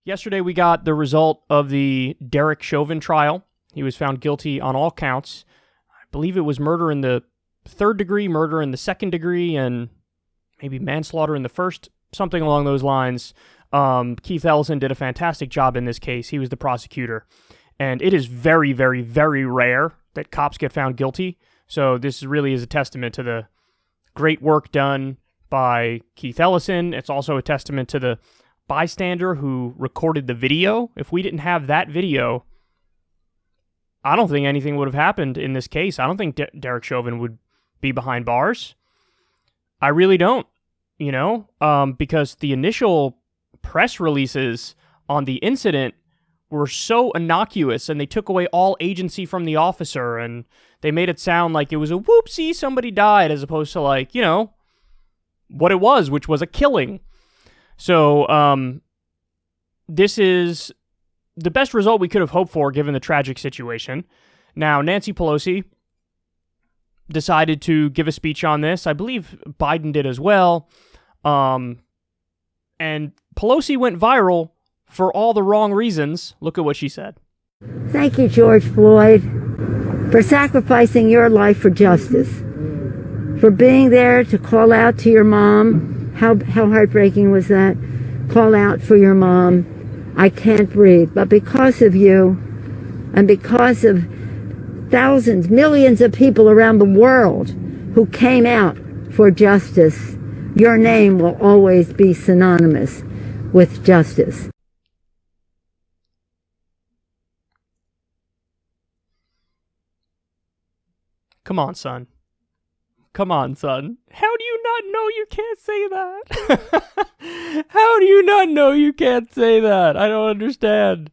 Yesterday, we got the result of the Derek Chauvin trial. He was found guilty on all counts. I believe it was murder in the third degree, murder in the second degree, and maybe manslaughter in the first, something along those lines. Keith Ellison did a fantastic job in this case. He was the prosecutor. And it is very, very, very rare that cops get found guilty. So this really is a testament to the great work done by Keith Ellison. It's also a testament to the bystander who recorded the video. If we didn't have that video, I don't think anything would have happened in this case. I don't think Derek Chauvin would be behind bars. I really don't, because the initial press releases on the incident were so innocuous, and they took away all agency from the officer, and they made it sound like it was a whoopsie, somebody died, as opposed to what it was, which was a killing. So this is the best result we could have hoped for given the tragic situation. Now, Nancy Pelosi decided to give a speech on this. I believe Biden did as well. And Pelosi went viral for all the wrong reasons. Look at what she said. Thank you, George Floyd, for sacrificing your life for justice, for being there to call out to your mom. How heartbreaking was that? Call out for your mom. I can't breathe. But because of you, and because of thousands, millions of people around the world who came out for justice, your name will always be synonymous with justice. Come on, son. Come on, son. How do you not know you can't say that? How do you not know you can't say that? I don't understand.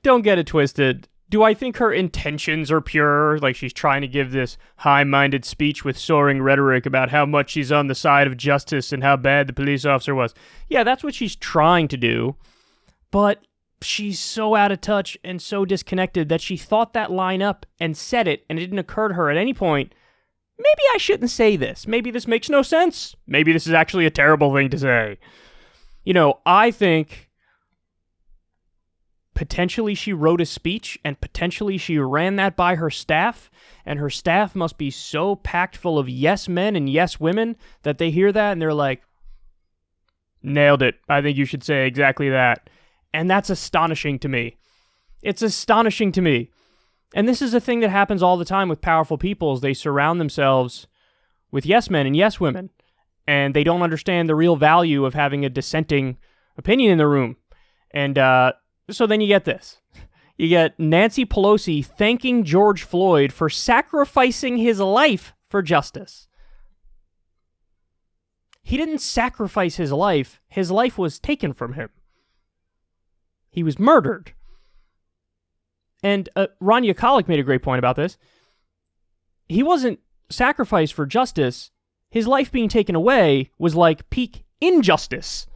Don't get it twisted. Do I think her intentions are pure? She's trying to give this high-minded speech with soaring rhetoric about how much she's on the side of justice and how bad the police officer was. Yeah, that's what she's trying to do. But she's so out of touch and so disconnected that she thought that line up and said it, and it didn't occur to her at any point, maybe I shouldn't say this. Maybe this makes no sense. Maybe this is actually a terrible thing to say. I think potentially she wrote a speech, and potentially she ran that by her staff, and her staff must be so packed full of yes men and yes women that they hear that and they're like, nailed it. I think you should say exactly that. And that's astonishing to me. It's astonishing to me. And this is a thing that happens all the time with powerful people, is they surround themselves with yes men and yes women, and they don't understand the real value of having a dissenting opinion in the room. And so then you get this. You get Nancy Pelosi thanking George Floyd for sacrificing his life for justice. He didn't sacrifice his life. His life was taken from him. He was murdered. And Ron Yakolik made a great point about this. He wasn't sacrificed for justice. His life being taken away was like peak injustice.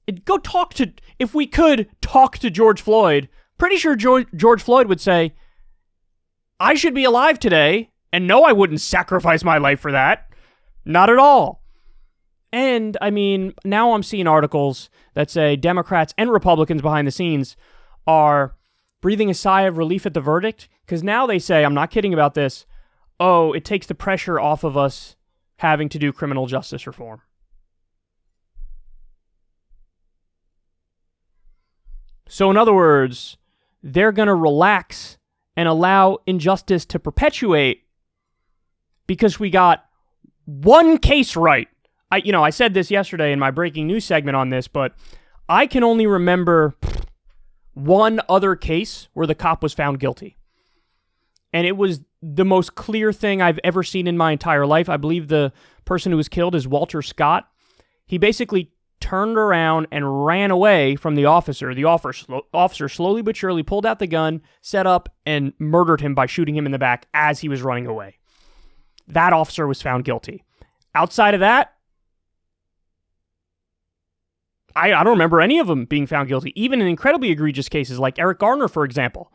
If we could talk to George Floyd, pretty sure George Floyd would say, I should be alive today, and no, I wouldn't sacrifice my life for that. Not at all. And, now I'm seeing articles that say Democrats and Republicans behind the scenes are breathing a sigh of relief at the verdict, because now they say, I'm not kidding about this, it takes the pressure off of us having to do criminal justice reform. So in other words, they're going to relax and allow injustice to perpetuate because we got one case right. I said this yesterday in my breaking news segment on this, but I can only remember one other case where the cop was found guilty. And it was the most clear thing I've ever seen in my entire life. I believe the person who was killed is Walter Scott. He basically turned around and ran away from the officer. The officer slowly but surely pulled out the gun, set up, and murdered him by shooting him in the back as he was running away. That officer was found guilty. Outside of that, I don't remember any of them being found guilty, even in incredibly egregious cases like Eric Garner, for example.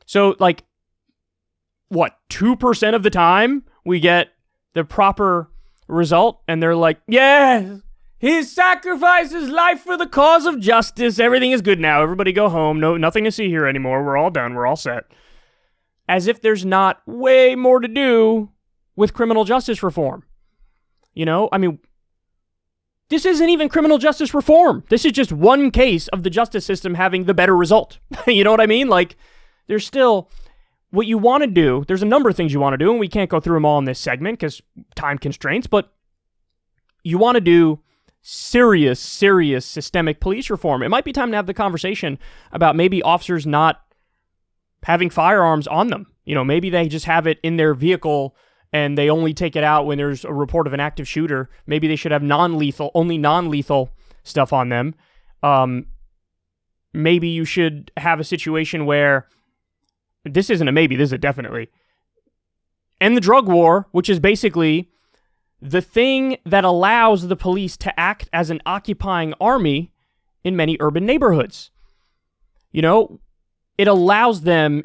So, 2% of the time we get the proper result, and they're like, yeah, He sacrifices life for the cause of justice. Everything is good now. Everybody go home. No, nothing to see here anymore. We're all done. We're all set. As if there's not way more to do with criminal justice reform. You know, I mean, this isn't even criminal justice reform. This is just one case of the justice system having the better result. You know what I mean? Like, there's still what you want to do. There's a number of things you want to do, and we can't go through them all in this segment because time constraints, but you want to do serious systemic police reform. It might be time to have the conversation about maybe officers not having firearms on them. You know, maybe they just have it in their vehicle and they only take it out when there's a report of an active shooter. Maybe they should have only non-lethal stuff on them. Maybe you should have a situation where, this isn't a maybe, this is a definitely, end the drug war, which is basically the thing that allows the police to act as an occupying army in many urban neighborhoods. You know, it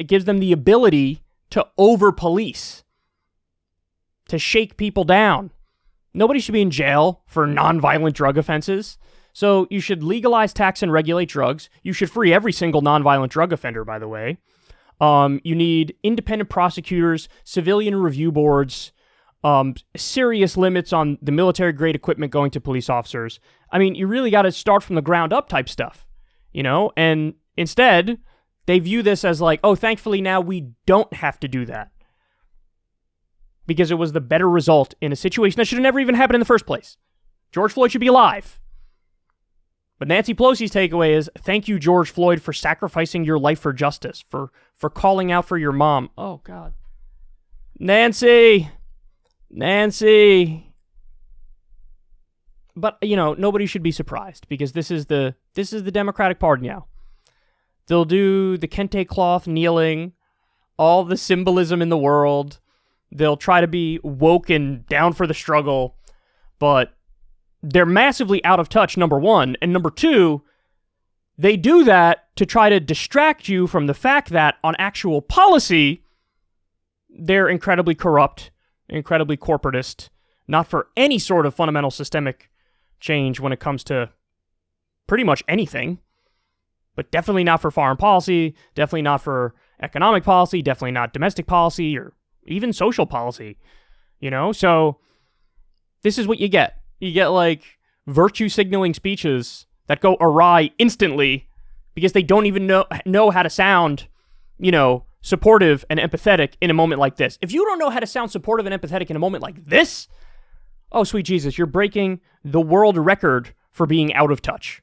gives them the ability to over-police, to shake people down. Nobody should be in jail for nonviolent drug offenses. So you should legalize, tax, and regulate drugs. You should free every single nonviolent drug offender, by the way. You need independent prosecutors, civilian review boards, serious limits on the military-grade equipment going to police officers. I mean, you really got to start from the ground up type stuff, you know? And instead, they view this as like, oh, thankfully now we don't have to do that. Because it was the better result in a situation that should have never even happened in the first place. George Floyd should be alive. But Nancy Pelosi's takeaway is, thank you, George Floyd, for sacrificing your life for justice, for calling out for your mom. Oh, God. Nancy. But, you know, nobody should be surprised because this is the Democratic Party now. They'll do the kente cloth kneeling, all the symbolism in the world. They'll try to be woke and down for the struggle, but they're massively out of touch, number one. And number two, they do that to try to distract you from the fact that on actual policy, they're incredibly corrupt, incredibly corporatist, not for any sort of fundamental systemic change when it comes to pretty much anything, but definitely not for foreign policy, definitely not for economic policy, definitely not domestic policy or even social policy, you know? So this is what you get. You get like virtue signaling speeches that go awry instantly because they don't even know how to sound, you know, supportive and empathetic in a moment like this. If you don't know how to sound supportive and empathetic in a moment like this, oh, sweet Jesus, you're breaking the world record for being out of touch.